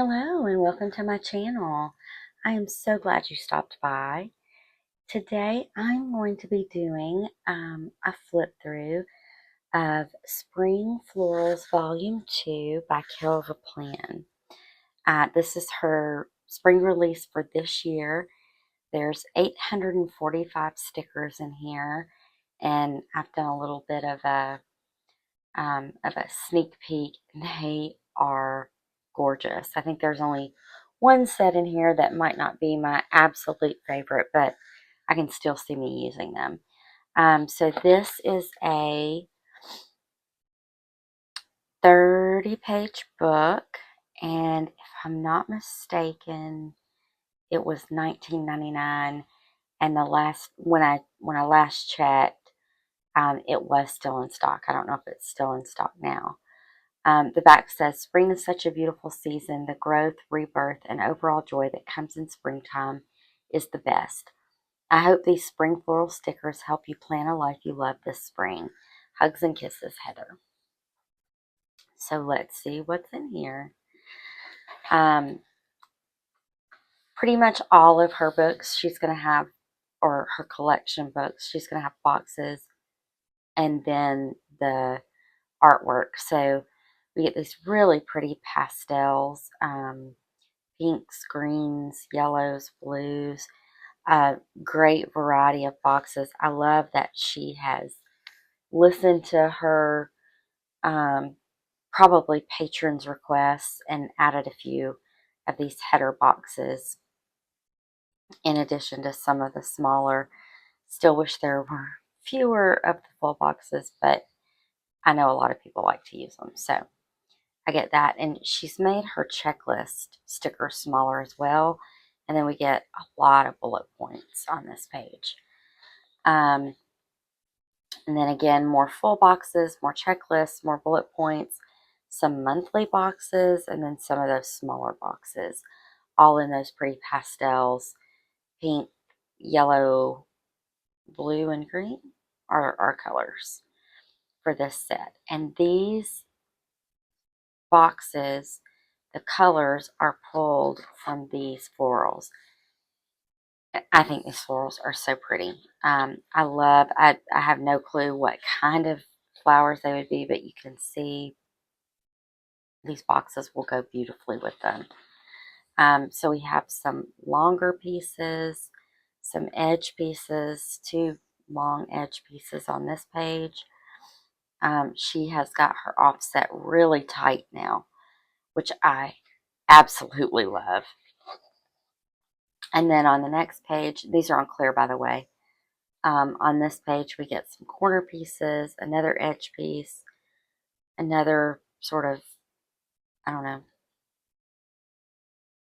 Hello and welcome to my channel. I am so glad you stopped by. Today I'm going to be doing a flip through of Spring Florals Volume 2 by Kell. This is her spring release for this year. There's 845 stickers in here, and I've done a little bit of a sneak peek. They are gorgeous. I think there's only one set in here that might not be my absolute favorite, but I can still see me using them. So this is a 30-page book, and if I'm not mistaken, it was $19.99. And the last when I last checked, it was still in stock. I don't know if it's still in stock now. The back says, "Spring is such a beautiful season. The growth, rebirth, and overall joy that comes in springtime is the best. I hope these spring floral stickers help you plan a life you love this spring. Hugs and kisses, Heather." So let's see what's in here. Pretty much all of her books she's going to have, or her collection books, she's going to have boxes and then the artwork. So we get these really pretty pastels. Pinks, greens, yellows, blues, a great variety of boxes. I love that she has listened to her probably patrons' requests and added a few of these header boxes in addition to some of the smaller. Still wish there were fewer of the full boxes, but I know a lot of people like to use them. So I get that. And she's made her checklist sticker smaller as well. And then we get a lot of bullet points on this page. And then again, more full boxes, more checklists, more bullet points, some monthly boxes, and then some of those smaller boxes, all in those pretty pastels, pink, yellow, blue, and green are our colors for this set. And these boxes, the colors are pulled from these florals. I think these florals are so pretty. I have no clue what kind of flowers they would be, but you can see these boxes will go beautifully with them. So we have some longer pieces, some edge pieces, two long edge pieces on this page. She has got her offset really tight now, which I absolutely love. And then on the next page, these are on clear, by the way. On this page, we get some corner pieces, another edge piece, another sort of, I don't know,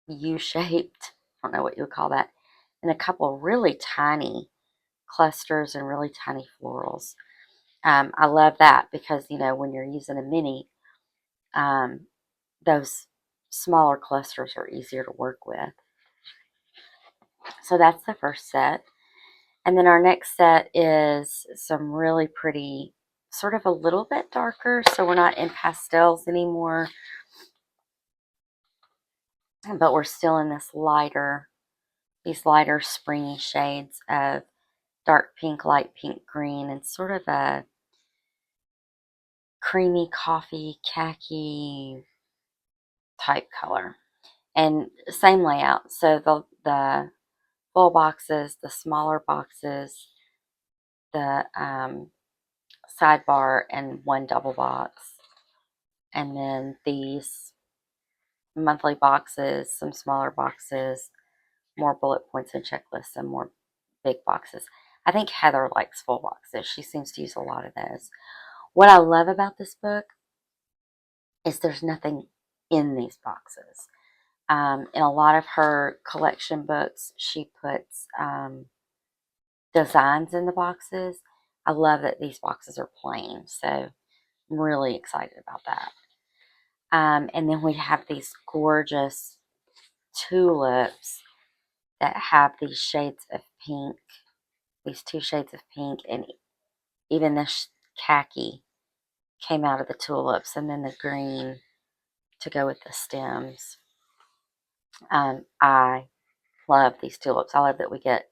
U-shaped, I don't know what you would call that, and a couple of really tiny clusters and really tiny florals. I love that because, when you're using a mini, those smaller clusters are easier to work with. So that's the first set. And then our next set is some really pretty, sort of a little bit darker, so we're not in pastels anymore, but we're still in these lighter springy shades of dark pink, light pink, green, and sort of a creamy coffee, khaki type color. And same layout, so the full boxes, the smaller boxes, the sidebar, and one double box. And then these monthly boxes, some smaller boxes, more bullet points and checklists, and more big boxes. I think Heather likes full boxes. She seems to use a lot of those. What I love about this book is there's nothing in these boxes. In a lot of her collection books, she puts designs in the boxes. I love that these boxes are plain, so I'm really excited about that. And then we have these gorgeous tulips that have these shades of pink, these two shades of pink, and even this khaki came out of the tulips, and then the green to go with the stems. I love these tulips. I love that we get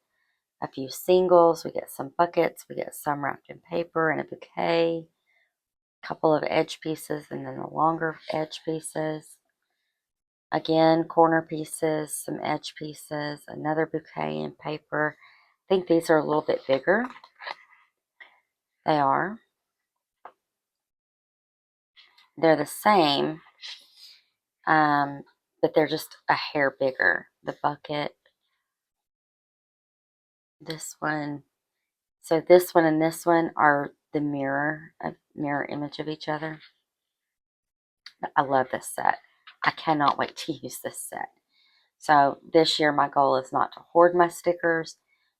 a few singles, we get some buckets, we get some wrapped in paper and a bouquet, a couple of edge pieces, and then the longer edge pieces. Again, corner pieces, some edge pieces, another bouquet in paper. I think these are a little bit bigger. They are. They're the same, but they're just a hair bigger. The bucket, this one. So this one and this one are the mirror image of each other. I love this set. I cannot wait to use this set. So this year my goal is not to hoard my stickers.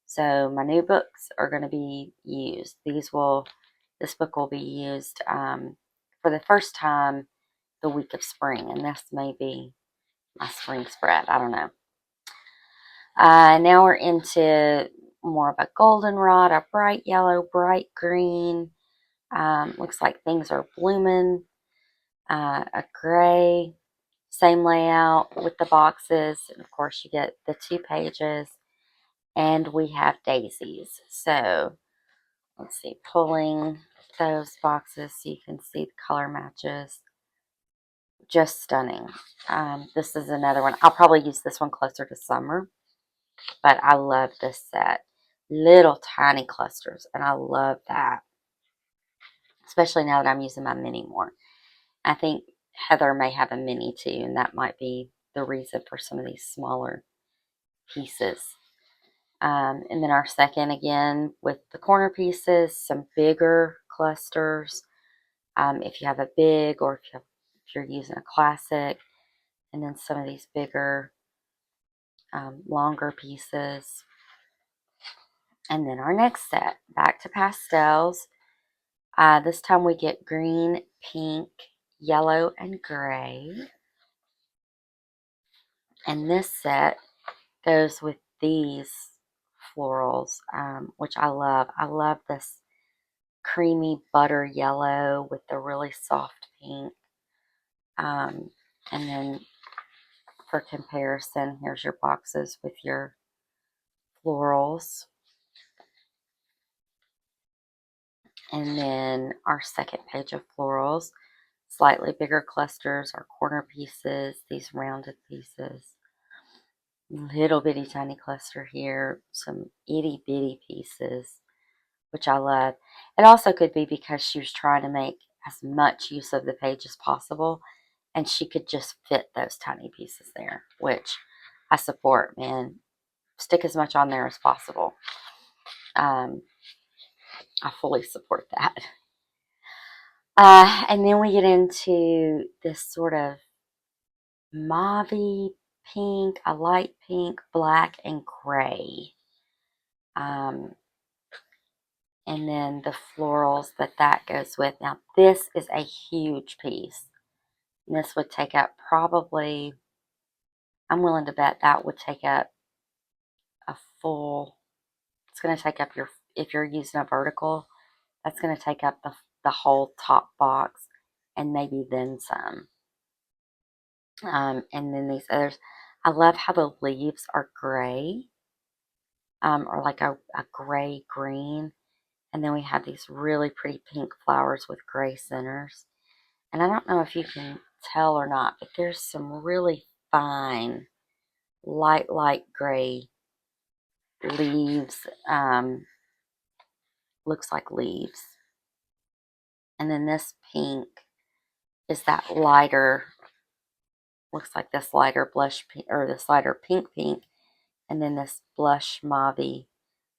So my new books are going to be used. This book will be used for the first time the week of spring, and this may be my spring spread. I don't know. Now we're into more of a goldenrod, a bright yellow, bright green. Looks like things are blooming. A gray, same layout with the boxes. And of course, you get the 2 pages, and we have daisies. So let's see, pulling those boxes so you can see the color matches. Just stunning. This is another one. I'll probably use this one closer to summer, but I love this set. Little tiny clusters, and I love that, especially now that I'm using my mini more. I think Heather may have a mini too, and that might be the reason for some of these smaller pieces. And then our second, again, with the corner pieces, some bigger clusters. If you have a big, or if you're using a classic, and then some of these bigger, longer pieces. And then our next set, back to pastels. This time we get green, pink, yellow, and gray. And this set goes with these florals, which I love. I love this creamy butter yellow with the really soft pink. And then for comparison, here's your boxes with your florals. And then our second page of florals, slightly bigger clusters, our corner pieces, these rounded pieces. Little bitty tiny cluster here, some itty bitty pieces, which I love. It also could be because she was trying to make as much use of the page as possible, and she could just fit those tiny pieces there, which I support, man. Stick as much on there as possible. I fully support that. And then we get into this sort of mauve pink, a light pink, black, and gray. And then the florals that goes with. Now, this is a huge piece. And this would take up probably, I'm willing to bet that would take up a full, it's going to take up your, if you're using a vertical, that's going to take up the whole top box and maybe then some. And then these others, I love how the leaves are gray, or like a gray green. And then we have these really pretty pink flowers with gray centers. And I don't know if you can tell or not, but there's some really fine, light gray leaves. Looks like leaves. And then this pink is that lighter, looks like this lighter blush pink, or this lighter pink. And then this blush mauve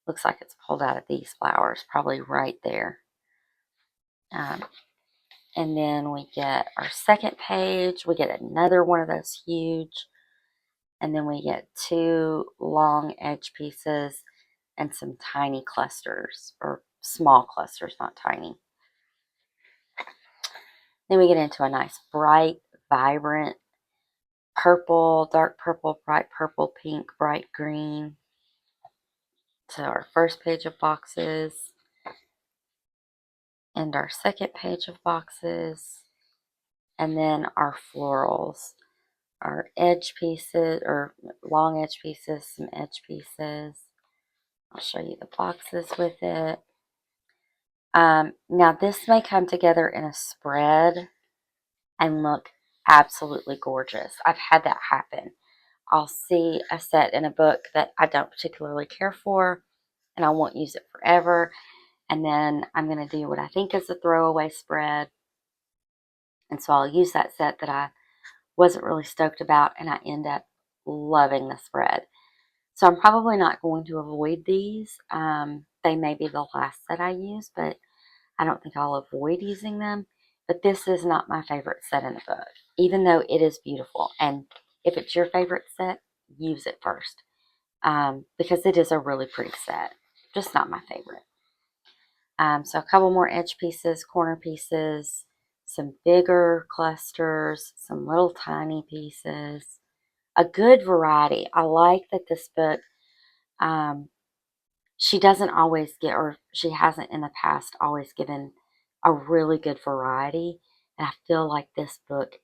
looks like it's pulled out of these flowers, probably right there. And then we get our second page. We get another one of those huge. And then we get 2 long edge pieces and some tiny clusters, or small clusters, not tiny. Then we get into a nice bright, vibrant purple, dark purple, bright purple, pink, bright green. So our first page of boxes and our second page of boxes. And then our florals. our edge pieces, or long edge pieces, some edge pieces. I'll show you the boxes with it. Now this may come together in a spread and look absolutely gorgeous. I've had that happen. I'll see a set in a book that I don't particularly care for and I won't use it forever. And then I'm going to do what I think is a throwaway spread. And so I'll use that set that I wasn't really stoked about and I end up loving the spread. So I'm probably not going to avoid these. They may be the last that I use, but I don't think I'll avoid using them. But this is not my favorite set in the book, even though it is beautiful. And if it's your favorite set, use it first, because it is a really pretty set. Just not my favorite. So a couple more edge pieces, corner pieces, some bigger clusters, some little tiny pieces. A good variety. I like that this book, she doesn't always get, or she hasn't in the past always given a really good variety. And I feel like this book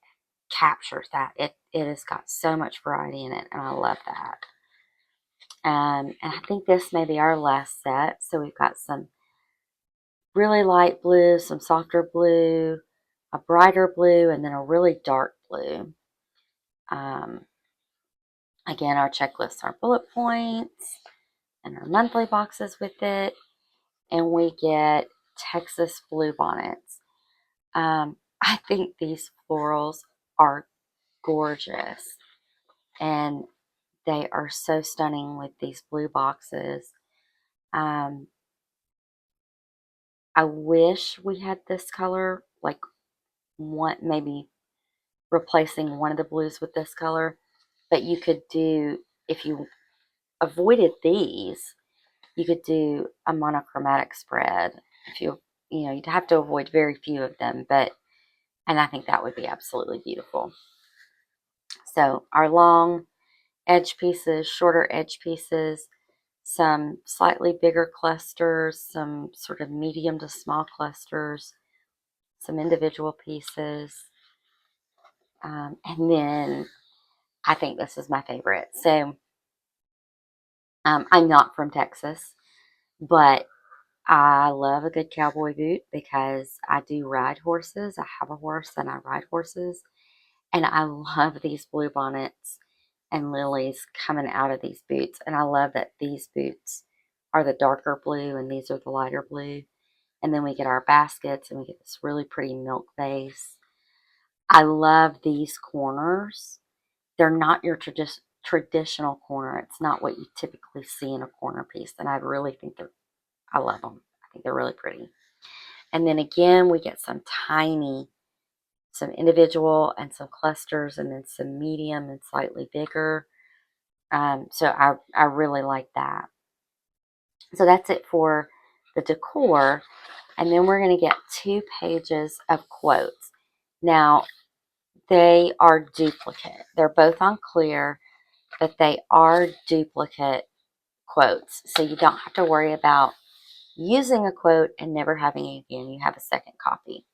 captures that. It has got so much variety in it, and I love that. And I think this may be our last set. So we've got some really light blue, some softer blue, a brighter blue, and then a really dark blue. Um, Again, our checklists are bullet points and our monthly boxes with it. And we get Texas blue bonnets. I think these florals are gorgeous. And they are so stunning with these blue boxes. I wish we had this color, like one, maybe replacing one of the blues with this color. But you could do, if you avoided these, you could do a monochromatic spread. If you'd have to avoid very few of them, and I think that would be absolutely beautiful. So our long edge pieces, shorter edge pieces, some slightly bigger clusters, some sort of medium to small clusters, some individual pieces, and then I think this is my favorite. So I'm not from Texas, but I love a good cowboy boot because I do ride horses. I have a horse and I ride horses. And I love these blue bonnets and lilies coming out of these boots. And I love that these boots are the darker blue and these are the lighter blue. And then we get our baskets and we get this really pretty milk base. I love these corners. They're not your traditional corner. It's not what you typically see in a corner piece. And I really think I love them. I think they're really pretty. And then again, we get some individual and some clusters, and then some medium and slightly bigger. So I really like that. So that's it for the decor. And then we're going to get 2 pages of quotes. Now, they are duplicate. They're both on clear, but they are duplicate quotes. So you don't have to worry about using a quote and never having it again. You have a second copy.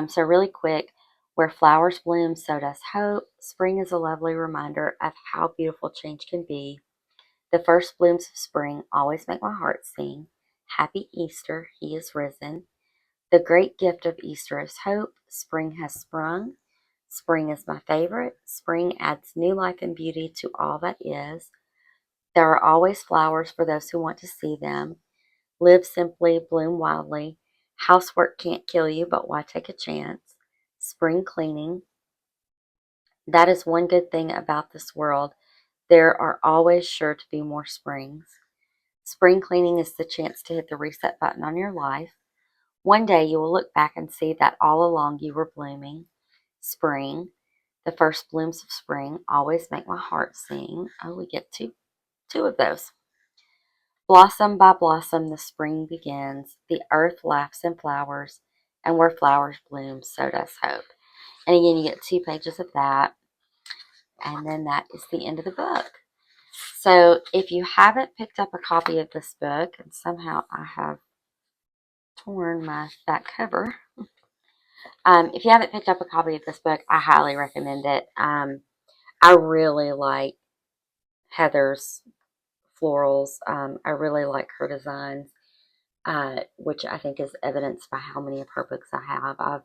So really quick, where flowers bloom, so does hope. Spring is a lovely reminder of how beautiful change can be. The first blooms of spring always make my heart sing. Happy Easter, he is risen. The great gift of Easter is hope. Spring has sprung. Spring is my favorite. Spring adds new life and beauty to all that is. There are always flowers for those who want to see them. Live simply, bloom wildly. Housework can't kill you, but why take a chance? Spring cleaning. That is one good thing about this world. There are always sure to be more springs. Spring cleaning is the chance to hit the reset button on your life. One day you will look back and see that all along you were blooming. Spring. The first blooms of spring always make my heart sing. Oh, we get two of those. Blossom by blossom the spring begins. The earth laughs and flowers, and where flowers bloom, so does hope. And again, you get 2 pages of that, and then that is the end of the book. So if you haven't picked up a copy of this book, and somehow I have torn my back cover, if you haven't picked up a copy of this book, I highly recommend it. I really like Heather's florals. I really like her designs, which I think is evidenced by how many of her books I have. I've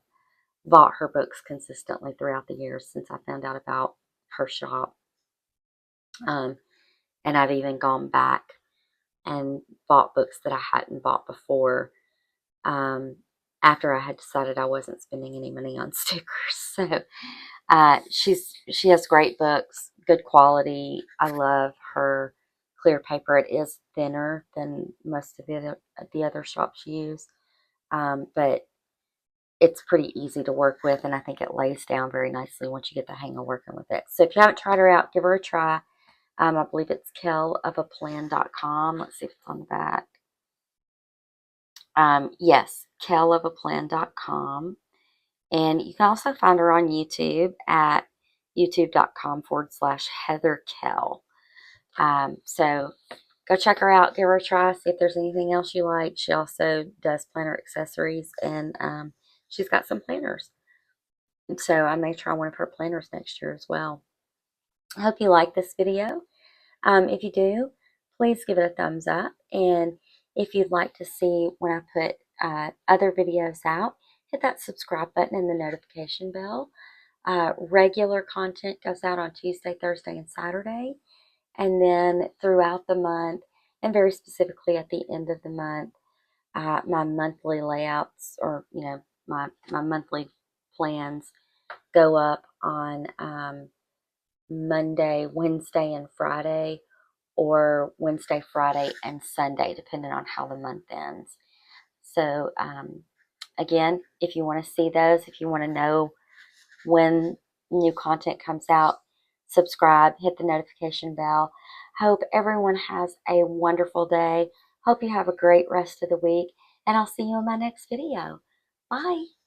bought her books consistently throughout the years since I found out about her shop. Um, and I've even gone back and bought books that I hadn't bought before, um, after I had decided I wasn't spending any money on stickers. So she has great books, good quality. I love her clear paper. It is thinner than most of the other shops use, but it's pretty easy to work with, and I think it lays down very nicely once you get the hang of working with it. So if you haven't tried her out, give her a try. I believe it's kellofaplan.com. Let's see if it's on the back. Yes, kellofaplan.com. And you can also find her on YouTube at youtube.com/Heather Kell. So go check her out, give her a try, see if there's anything else you like. She also does planner accessories, and she's got some planners. And so I may try one of her planners next year as well. I hope you like this video. If you do, please give it a thumbs up. And if you'd like to see when I put other videos out, hit that subscribe button and the notification bell. Regular content goes out on Tuesday, Thursday, and Saturday. And then throughout the month, and very specifically at the end of the month, my monthly layouts, or my monthly plans go up on Monday, Wednesday, and Friday, or Wednesday, Friday, and Sunday, depending on how the month ends. So, again, if you want to see those, if you want to know when new content comes out, subscribe, hit the notification bell. Hope everyone has a wonderful day. Hope you have a great rest of the week, and I'll see you in my next video. Bye.